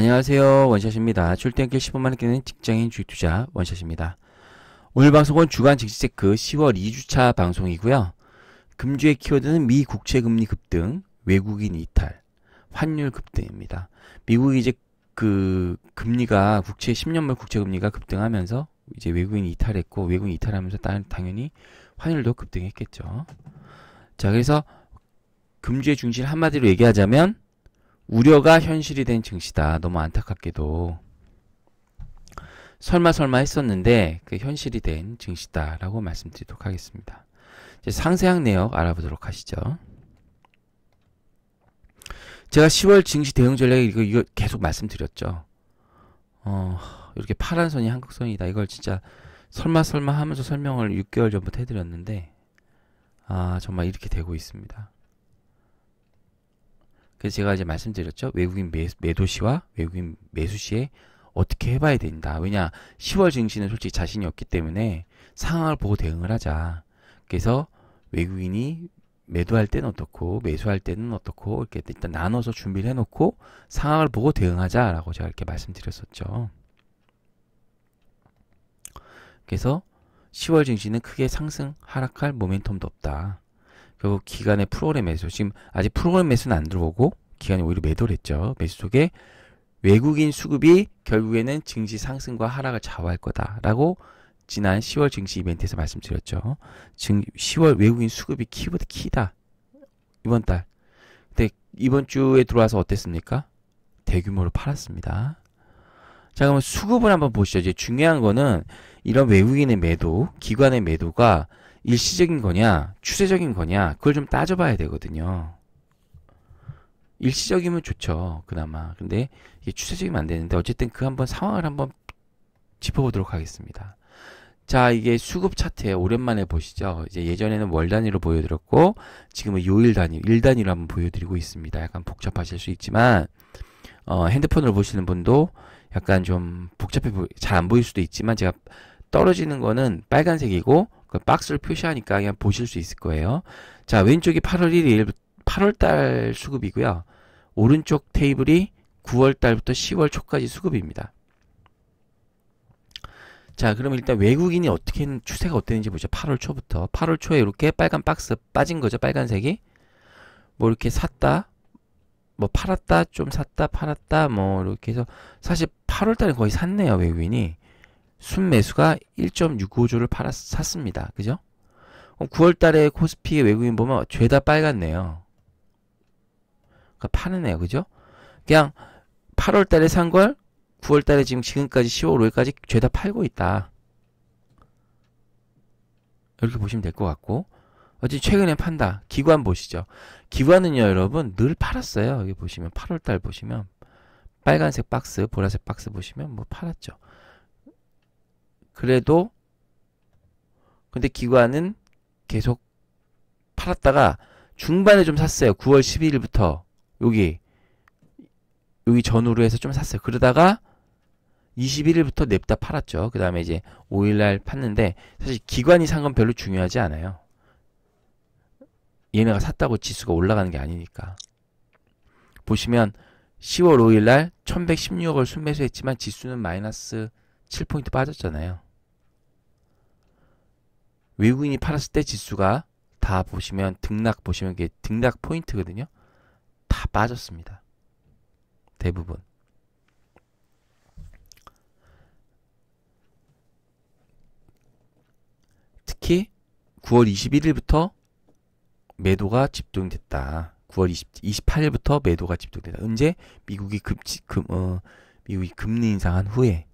안녕하세요. 원샷입니다. 출퇴근길 15만원 깨는 직장인 주식투자 원샷입니다. 오늘 방송은 주간 증시체크 10월 2주차 방송이고요. 금주의 키워드는 미 국채금리 급등, 외국인 이탈, 환율 급등입니다. 미국이 이제 그 금리가 국채 10년물 국채금리가 급등하면서 이제 외국인이 이탈했고, 외국인 이탈하면서 당연히 환율도 급등했겠죠. 자, 그래서 금주의 중심 한마디로 얘기하자면 우려가 현실이 된 증시다. 너무 안타깝게도 설마 했었는데 그 현실이 된 증시다라고 말씀드리도록 하겠습니다. 이제 상세한 내용 알아보도록 하시죠. 제가 10월 증시 대응 전략 이거 계속 말씀드렸죠. 이렇게 파란 선이 한국선이다. 이걸 진짜 설마 하면서 설명을 6개월 전부터 해드렸는데 정말 이렇게 되고 있습니다. 그래서 제가 이제 말씀드렸죠. 외국인 매도 시와 외국인 매수 시에 어떻게 해봐야 된다. 왜냐 10월 증시는 솔직히 자신이 없기 때문에 상황을 보고 대응을 하자. 그래서 외국인이 매도할 때는 어떻고 매수할 때는 어떻고 이렇게 일단 나눠서 준비를 해놓고 상황을 보고 대응하자라고 제가 이렇게 말씀드렸었죠. 그래서 10월 증시는 크게 상승 하락할 모멘텀도 없다. 결국 기간의 프로그램 매수, 지금 아직 프로그램 매수는 안 들어오고 기간이 오히려 매도를 했죠. 매수 속에 외국인 수급이 결국에는 증시 상승과 하락을 좌우할 거다라고 지난 10월 증시 이벤트에서 말씀드렸죠. 10월 외국인 수급이 키다. 이번 달. 근데 이번 주에 들어와서 어땠습니까? 대규모로 팔았습니다. 자, 그러면 수급을 한번 보시죠. 이제 중요한 거는 이런 외국인의 매도, 기관의 매도가 일시적인 거냐, 추세적인 거냐, 그걸 좀 따져봐야 되거든요. 일시적이면 좋죠, 그나마. 근데 이게 추세적이면 안 되는데, 어쨌든 그 한번 상황을 한번 짚어보도록 하겠습니다. 자, 이게 수급 차트예요. 오랜만에 보시죠. 이제 예전에는 월 단위로 보여드렸고, 지금은 요일 단위, 일 단위로 한번 보여드리고 있습니다. 약간 복잡하실 수 있지만, 핸드폰으로 보시는 분도 약간 좀 복잡해 잘 안 보일 수도 있지만, 제가 떨어지는 거는 빨간색이고, 그 박스를 표시하니까 그냥 보실 수 있을 거예요. 자, 왼쪽이 8월 1일, 8월달 수급이고요. 오른쪽 테이블이 9월달부터 10월 초까지 수급입니다. 자, 그러면 일단 외국인이 어떻게 추세가 어땠는지 보죠. 8월 초부터. 8월 초에 이렇게 빨간 박스 빠진 거죠. 빨간색이. 뭐 이렇게 샀다. 뭐 팔았다. 좀 샀다. 팔았다. 뭐 이렇게 해서 사실 8월달에 거의 샀네요. 외국인이. 순매수가 1.65조를 샀습니다. 그죠? 9월달에 코스피 외국인 보면 죄다 빨갛네요. 그러니까 파는 애요. 그죠? 그냥 8월달에 산 걸 9월달에 지금까지 10월 5일까지 죄다 팔고 있다. 이렇게 보시면 될 것 같고, 어쨌든 최근에 판다. 기관 보시죠. 기관은요, 여러분 늘 팔았어요. 여기 보시면 8월달 보시면 빨간색 박스, 보라색 박스 보시면 뭐 팔았죠. 그래도 근데 기관은 계속 팔았다가 중반에 좀 샀어요. 9월 12일부터 여기 전후로 해서 좀 샀어요. 그러다가 21일부터 냅다 팔았죠. 그 다음에 이제 5일날 팠는데 사실 기관이 산 건 별로 중요하지 않아요. 얘네가 샀다고 지수가 올라가는 게 아니니까. 보시면 10월 5일날 1116억을 순매수했지만 지수는 마이너스 7포인트 빠졌잖아요. 외국인이 팔았을 때 지수가 다 보시면 등락 보시면 이게 등락 포인트거든요. 다 빠졌습니다. 대부분. 특히 9월 21일부터 매도가 집중됐다. 9월 28일부터 매도가 집중됐다. 언제? 미국이 금리 인상한 후에.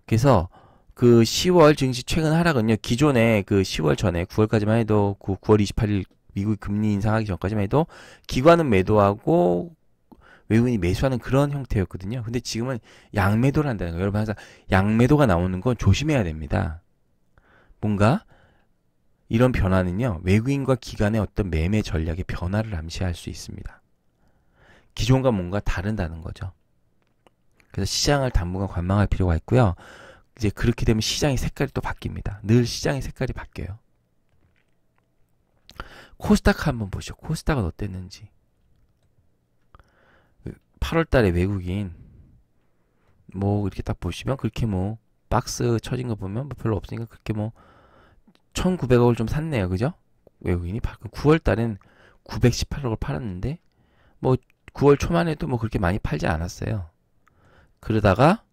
그래서 그 10월 증시 최근 하락은요, 기존에 그 10월 전에 9월까지만 해도 9월 28일 미국이 금리 인상하기 전까지만 해도 기관은 매도하고 외국인이 매수하는 그런 형태였거든요. 근데 지금은 양매도를 한다는 거예요. 여러분 항상 양매도가 나오는 건 조심해야 됩니다. 뭔가 이런 변화는요, 외국인과 기관의 어떤 매매 전략의 변화를 암시할 수 있습니다. 기존과 뭔가 다른다는 거죠. 그래서 시장을 당분간 관망할 필요가 있고요. 이제 그렇게 되면 시장의 색깔이 또 바뀝니다. 늘 시장의 색깔이 바뀌어요. 코스닥 한번 보시죠. 코스닥은 어땠는지. 8월 달에 외국인 뭐 이렇게 딱 보시면 그렇게 뭐 박스 쳐진 거 보면 뭐 별로 없으니까 그렇게 뭐 1900억을 좀 샀네요. 그죠? 외국인이 9월 달엔 918억을 팔았는데 뭐 9월 초만 해도 뭐 그렇게 많이 팔지 않았어요. 그러다가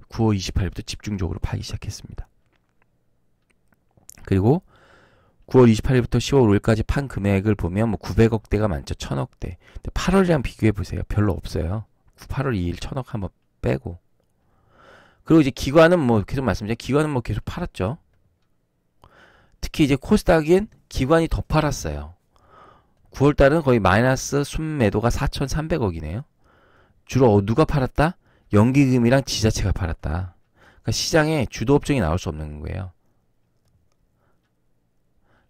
9월 28일부터 집중적으로 팔기 시작했습니다. 그리고 9월 28일부터 10월 5일까지 판 금액을 보면 뭐 900억대가 많죠. 1000억대. 8월이랑 비교해 보세요. 별로 없어요. 8월 2일 1000억 한번 빼고. 그리고 이제 기관은 뭐 계속 말씀드린 기관은 뭐 계속 팔았죠. 특히 이제 코스닥엔 기관이 더 팔았어요. 9월 달은 거의 마이너스 순매도가 4,300억이네요. 주로 누가 팔았다? 연기금이랑 지자체가 팔았다. 그러니까 시장에 주도 업종이 나올 수 없는 거예요.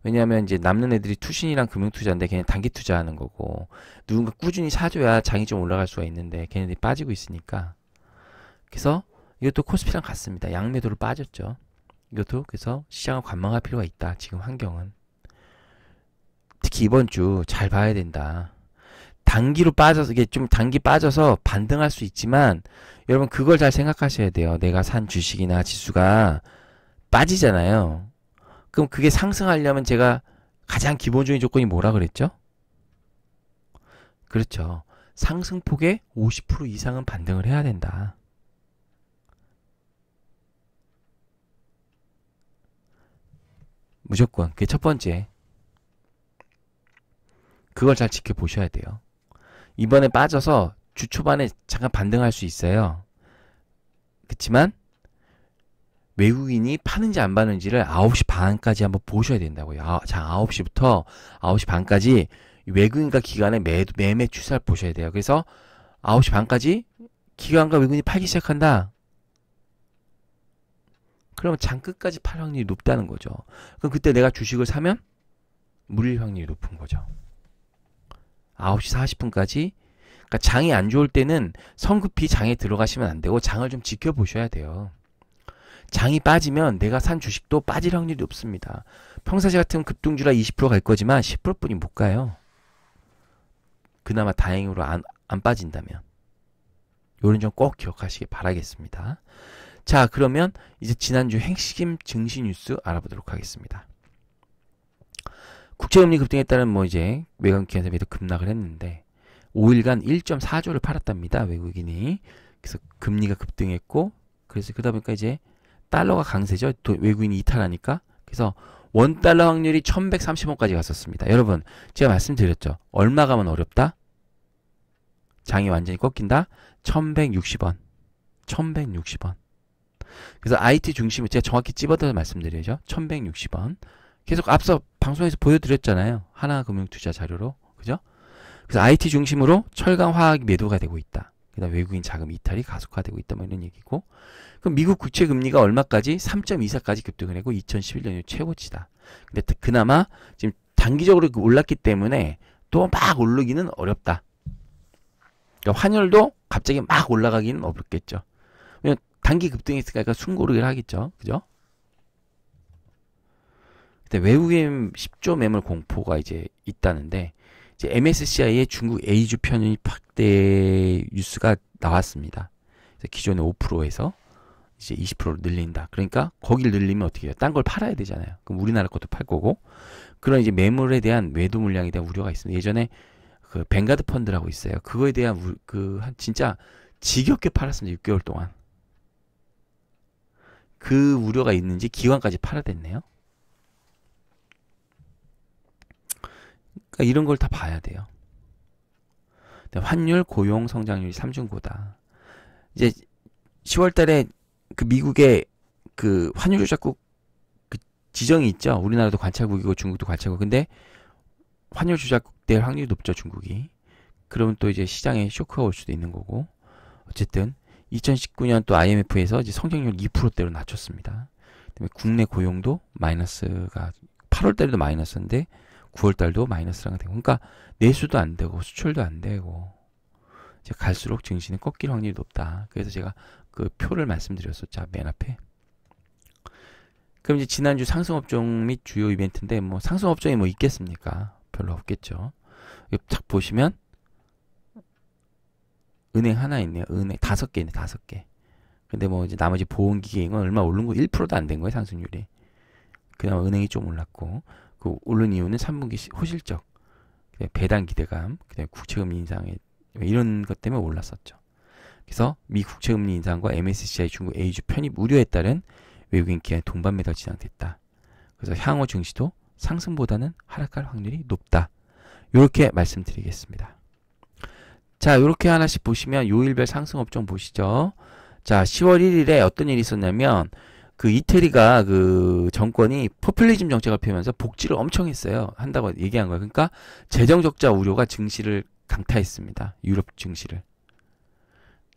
왜냐하면 이제 남는 애들이 투신이랑 금융투자인데 걔네 단기 투자하는 거고 누군가 꾸준히 사줘야 장이 좀 올라갈 수가 있는데 걔네들이 빠지고 있으니까 그래서 이것도 코스피랑 같습니다. 양매도로 빠졌죠. 이것도 그래서 시장을 관망할 필요가 있다. 지금 환경은 특히 이번 주 잘 봐야 된다. 단기로 빠져서 이게 좀 단기 빠져서 반등할 수 있지만 여러분 그걸 잘 생각하셔야 돼요. 내가 산 주식이나 지수가 빠지잖아요. 그럼 그게 상승하려면 제가 가장 기본적인 조건이 뭐라 그랬죠? 그렇죠. 상승폭의 50% 이상은 반등을 해야 된다. 무조건. 그게 첫 번째. 그걸 잘 지켜보셔야 돼요. 이번에 빠져서 주 초반에 잠깐 반등할 수 있어요. 그렇지만 외국인이 파는지 안 파는지를 9시 반까지 한번 보셔야 된다고요. 자, 9시부터 9시 반까지 외국인과 기관의 매매 추세를 보셔야 돼요. 그래서 9시 반까지 기관과 외국인이 팔기 시작한다. 그러면 장 끝까지 팔 확률이 높다는 거죠. 그럼 그때 내가 주식을 사면 물릴 확률이 높은 거죠. 9시 40분까지 그러니까 장이 안 좋을 때는 성급히 장에 들어가시면 안 되고 장을 좀 지켜보셔야 돼요. 장이 빠지면 내가 산 주식도 빠질 확률이 높습니다. 평상시 같으면 급등주라 20% 갈 거지만 10%뿐이 못 가요. 그나마 다행으로 안 빠진다면. 요런 점 꼭 기억하시기 바라겠습니다. 자, 그러면 이제 지난주 핵심 증시 뉴스 알아보도록 하겠습니다. 국채금리 급등에 따른 뭐 이제 외환 기관에서 매도 급락을 했는데 5일간 1.4조를 팔았답니다. 외국인이. 그래서 금리가 급등했고 그래서 그러다 보니까 이제 달러가 강세죠. 또 외국인이 이탈하니까. 그래서 원달러 확률이 1130원까지 갔었습니다. 여러분 제가 말씀드렸죠. 얼마 가면 어렵다? 장이 완전히 꺾인다? 1160원. 1160원. 그래서 IT 중심으로 제가 정확히 찝어서 말씀드려야죠. 1160원. 계속 앞서 방송에서 보여드렸잖아요. 하나금융투자 자료로. 그죠? 그래서 IT 중심으로 철강 화학 매도가 되고 있다. 그다음 외국인 자금 이탈이 가속화되고 있다. 뭐 이런 얘기고. 그럼 미국 국채 금리가 얼마까지? 3.24까지 급등을 했고 2011년 최고치다. 근데 그나마 지금 단기적으로 올랐기 때문에 또 막 오르기는 어렵다. 그러니까 환율도 갑자기 막 올라가기는 어렵겠죠. 왜냐면 단기 급등했으니까 숨고르기를 하겠죠. 그죠? 근데 외국인 10조 매물 공포가 이제 있다는데 이제 MSCI의 중국 A주 편입 확대 뉴스가 나왔습니다. 기존의 5%에서 이제 20%로 늘린다. 그러니까 거기를 늘리면 어떻게 해요? 딴 걸 팔아야 되잖아요. 그럼 우리나라 것도 팔 거고. 그런 이제 매물에 대한 매도 물량에 대한 우려가 있습니다. 예전에 그 뱅가드 펀드라고 있어요. 그거에 대한 진짜 지겹게 팔았습니다. 6개월 동안. 그 우려가 있는지 기관까지 팔아댔네요. 그러니까 이런 걸 다 봐야 돼요. 환율, 고용, 성장률이 3중고다. 이제 10월 달에 그 미국의 그 환율 조작국 그 지정이 있죠. 우리나라도 관찰국이고 중국도 관찰국. 근데 환율 조작국 될 확률이 높죠, 중국이. 그러면 또 이제 시장에 쇼크가 올 수도 있는 거고. 어쨌든 2019년 또 IMF에서 이제 성장률 2%대로 낮췄습니다. 그다음에 국내 고용도 마이너스가 8월 달에도 마이너스인데 9월 달도 마이너스랑 되고. 그러니까 내수도 안 되고 수출도 안 되고. 이제 갈수록 증시는 꺾일 확률이 높다. 그래서 제가 그 표를 말씀드렸었죠. 맨 앞에. 그럼 이제 지난주 상승업종 및 주요 이벤트인데 뭐 상승업종이 뭐 있겠습니까? 별로 없겠죠. 딱 보시면 은행 하나 있네요. 은행 5개 있네. 5개. 근데 뭐 이제 나머지 보험기계인 건 얼마 오른 거 1%도 안 된 거예요. 상승률이. 그나마 은행이 좀 올랐고 그 오른 이유는 3분기 호실적 배당 기대감, 그다음에 국채금리 인상에 이런 것 때문에 올랐었죠. 그래서 미 국채금리 인상과 MSCI 중국 A주 편입 우려에 따른 외국인 기관의 동반 매도가 진행됐다. 그래서 향후 증시도 상승보다는 하락할 확률이 높다. 이렇게 말씀드리겠습니다. 자, 이렇게 하나씩 보시면 요일별 상승 업종 보시죠. 자, 10월 1일에 어떤 일이 있었냐면 그 이태리가 그 정권이 포퓰리즘 정책을 펴면서 복지를 엄청 했어요. 한다고 얘기한 거예요. 그러니까 재정 적자 우려가 증시를 강타했습니다. 유럽 증시를.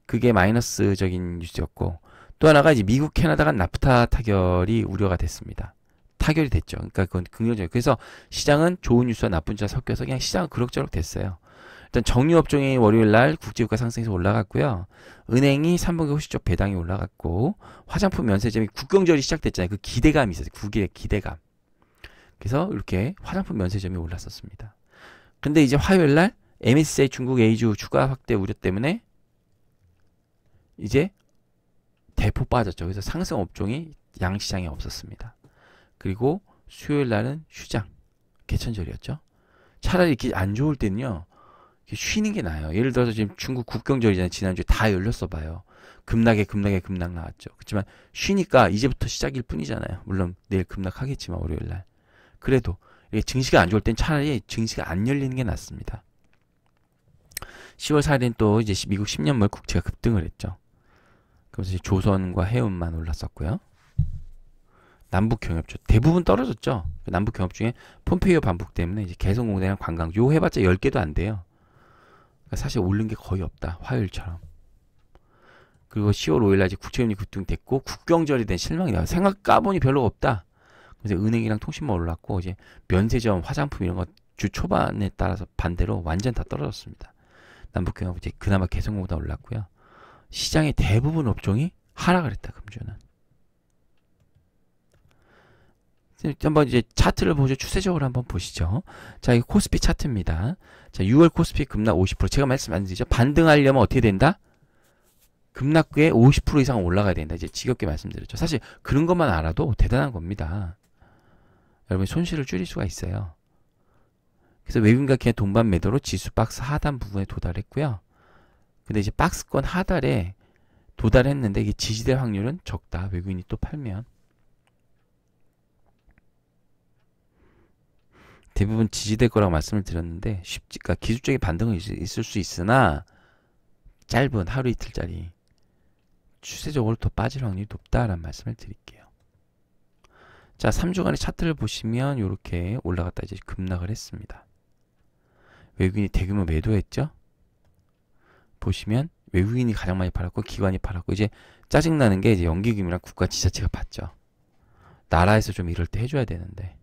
그게 마이너스적인 뉴스였고 또 하나가 이제 미국 캐나다가 나프타 타결이 우려가 됐습니다. 타결이 됐죠. 그러니까 그건 긍정적이에요. 그래서 시장은 좋은 뉴스와 나쁜 뉴스가 섞여서 그냥 시장은 그럭저럭 됐어요. 일단 정유업종이 월요일 날 국제유가 상승해서 올라갔고요. 은행이 3분기 호실적 배당이 올라갔고 화장품 면세점이 국경절이 시작됐잖아요. 그 기대감이 있었어요. 기대감. 그래서 이렇게 화장품 면세점이 올랐었습니다. 근데 이제 화요일 날 MSCI 중국 A주 추가 확대 우려 때문에 이제 대폭 빠졌죠. 그래서 상승 업종이 양시장에 없었습니다. 그리고 수요일 날은 휴장, 개천절이었죠. 차라리 이렇게 안 좋을 때는요. 쉬는 게 나아요. 예를 들어서 지금 중국 국경절이잖아요. 지난주에 다 열렸어 봐요. 급락 나왔죠. 그렇지만 쉬니까 이제부터 시작일 뿐이잖아요. 물론 내일 급락하겠지만 월요일 날. 그래도 이게 증시가 안 좋을 땐 차라리 증시가 안 열리는 게 낫습니다. 10월 4일엔 또 이제 미국 10년물 국채가 급등을 했죠. 그래서 조선과 해운만 올랐었고요. 남북 경협주 대부분 떨어졌죠. 남북 경협 중에 폼페이오 반복 때문에 이제 개성공단이랑 관광 요 해봤자 10개도 안 돼요. 그러니까 사실 오른 게 거의 없다. 화요일처럼. 그리고 10월 5일날 이제 국채금리 급등됐고 국경절이 된 실망이 나요. 생각 까보니 별로 없다. 그래서 은행이랑 통신만 올랐고 이제 면세점, 화장품 이런 거 주 초반에 따라서 반대로 완전 다 떨어졌습니다. 남북 경협 이제 그나마 개성공단 올랐고요. 시장의 대부분 업종이 하락을 했다. 금주는. 한번 이제 차트를 보죠. 추세적으로 한번 보시죠. 자, 이 코스피 차트입니다. 자, 6월 코스피 급락 50%. 제가 말씀 안 드리죠. 반등하려면 어떻게 된다? 급락구에 50% 이상 올라가야 된다. 이제 지겹게 말씀드렸죠. 사실 그런 것만 알아도 대단한 겁니다. 여러분 손실을 줄일 수가 있어요. 그래서 외국인과 기관 동반 매도로 지수 박스 하단 부분에 도달했고요. 근데 이제 박스권 하단에 도달했는데 이게 지지될 확률은 적다. 외국인이 또 팔면. 대부분 지지될 거라고 말씀을 드렸는데 그러니까 기술적인 반등은 있을 수 있으나 짧은 하루 이틀짜리 추세적으로 더 빠질 확률이 높다라는 말씀을 드릴게요. 자, 3주간의 차트를 보시면 이렇게 올라갔다 이제 급락을 했습니다. 외국인이 대규모 매도했죠. 보시면 외국인이 가장 많이 팔았고 기관이 팔았고 이제 짜증나는 게 이제 연기금이랑 국가 지자체가 받죠. 나라에서 좀 이럴 때 해줘야 되는데.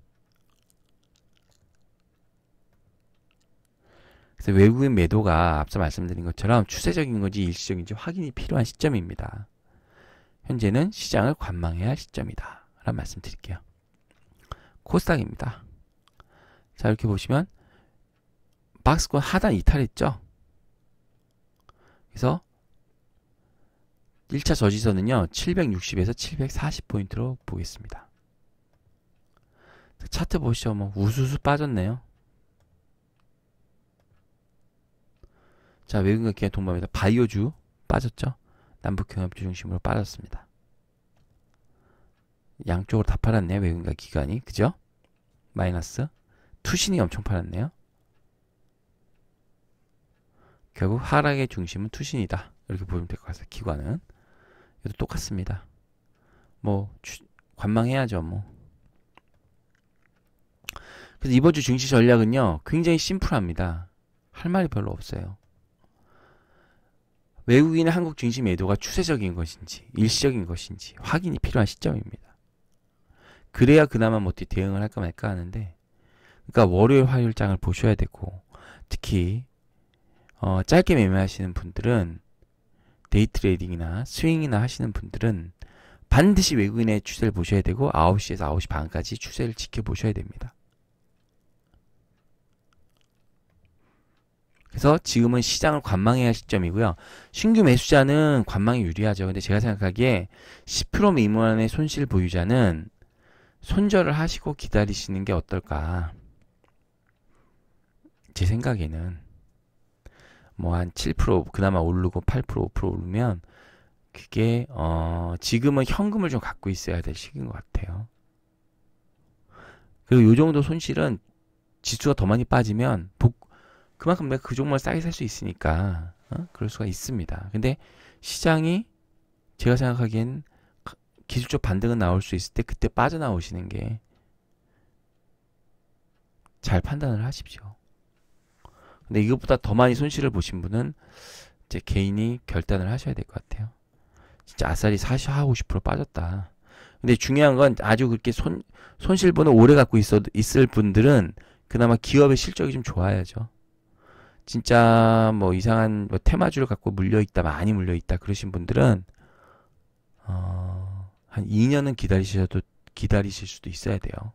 그래서 외국인 매도가 앞서 말씀드린 것처럼 추세적인 건지 일시적인지 확인이 필요한 시점입니다. 현재는 시장을 관망해야 할 시점이다. 라는 말씀 드릴게요. 코스닥입니다. 자, 이렇게 보시면 박스권 하단 이탈했죠. 그래서 1차 저지선은요. 760에서 740포인트로 보겠습니다. 차트 보시죠. 뭐 우수수 빠졌네요. 자, 외국인과 기관 동반입니다. 바이오주 빠졌죠. 남북 경협주 중심으로 빠졌습니다. 양쪽으로 다 팔았네요. 외국인과 기관이. 그죠? 마이너스. 투신이 엄청 팔았네요. 결국 하락의 중심은 투신이다. 이렇게 보면 될 것 같아요. 기관은. 이것도 똑같습니다. 뭐 관망해야죠. 뭐. 그래서 이번 주 증시 전략은요. 굉장히 심플합니다. 할 말이 별로 없어요. 외국인의 한국 증시 매도가 추세적인 것인지 일시적인 것인지 확인이 필요한 시점입니다. 그래야 그나마 뭐 어떻게 대응을 할까 말까 하는데 그러니까 월요일 화요일장을 보셔야 되고 특히 짧게 매매하시는 분들은 데이 트레이딩이나 스윙이나 하시는 분들은 반드시 외국인의 추세를 보셔야 되고 9시에서 9시 반까지 추세를 지켜보셔야 됩니다. 그래서 지금은 시장을 관망해야 할 시점이고요. 신규 매수자는 관망이 유리하죠. 근데 제가 생각하기에 10% 미만의 손실 보유자는 손절을 하시고 기다리시는 게 어떨까. 제 생각에는 뭐 한 7% 그나마 오르고 8% 5% 오르면 그게 지금은 현금을 좀 갖고 있어야 될 시기인 것 같아요. 그리고 요 정도 손실은 지수가 더 많이 빠지면 그만큼 내가 그 종목을 싸게 살 수 있으니까 그럴 수가 있습니다. 근데 시장이 제가 생각하기엔 기술적 반등은 나올 수 있을 때 그때 빠져나오시는 게 잘 판단을 하십시오. 근데 이것보다 더 많이 손실을 보신 분은 이제 개인이 결단을 하셔야 될 것 같아요. 진짜 아싸리 40, 50% 빠졌다. 근데 중요한 건 아주 그렇게 손실분을 오래 갖고 있을 분들은 그나마 기업의 실적이 좀 좋아야죠. 진짜 뭐 이상한 뭐 테마주를 갖고 물려있다, 많이 물려있다 그러신 분들은 한 2년은 기다리실 수도 있어야 돼요.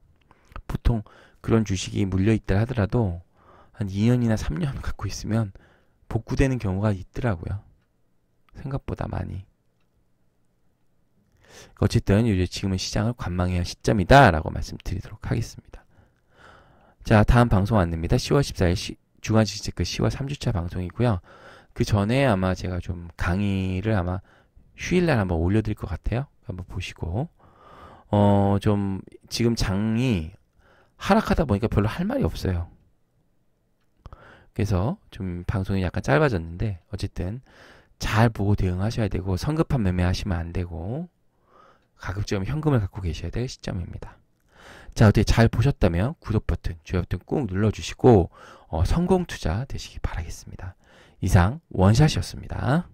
보통 그런 주식이 물려있다 하더라도 한 2년이나 3년 갖고 있으면 복구되는 경우가 있더라고요. 생각보다 많이. 어쨌든 이제 지금은 시장을 관망해야 할 시점이다 라고 말씀드리도록 하겠습니다. 자, 다음 방송 안내입니다. 10월 14일 주간 지식체크 10월 3주차 방송이고요. 그 전에 아마 제가 좀 강의를 아마 휴일날 한번 올려드릴 것 같아요. 한번 보시고 좀 지금 장이 하락하다 보니까 별로 할 말이 없어요. 그래서 좀 방송이 약간 짧아졌는데 어쨌든 잘 보고 대응하셔야 되고 성급한 매매하시면 안 되고 가급적 현금을 갖고 계셔야 될 시점입니다. 자, 어떻게 잘 보셨다면 구독 버튼, 좋아요 버튼 꾹 눌러주시고 성공 투자 되시기 바라겠습니다. 이상 원샷이었습니다.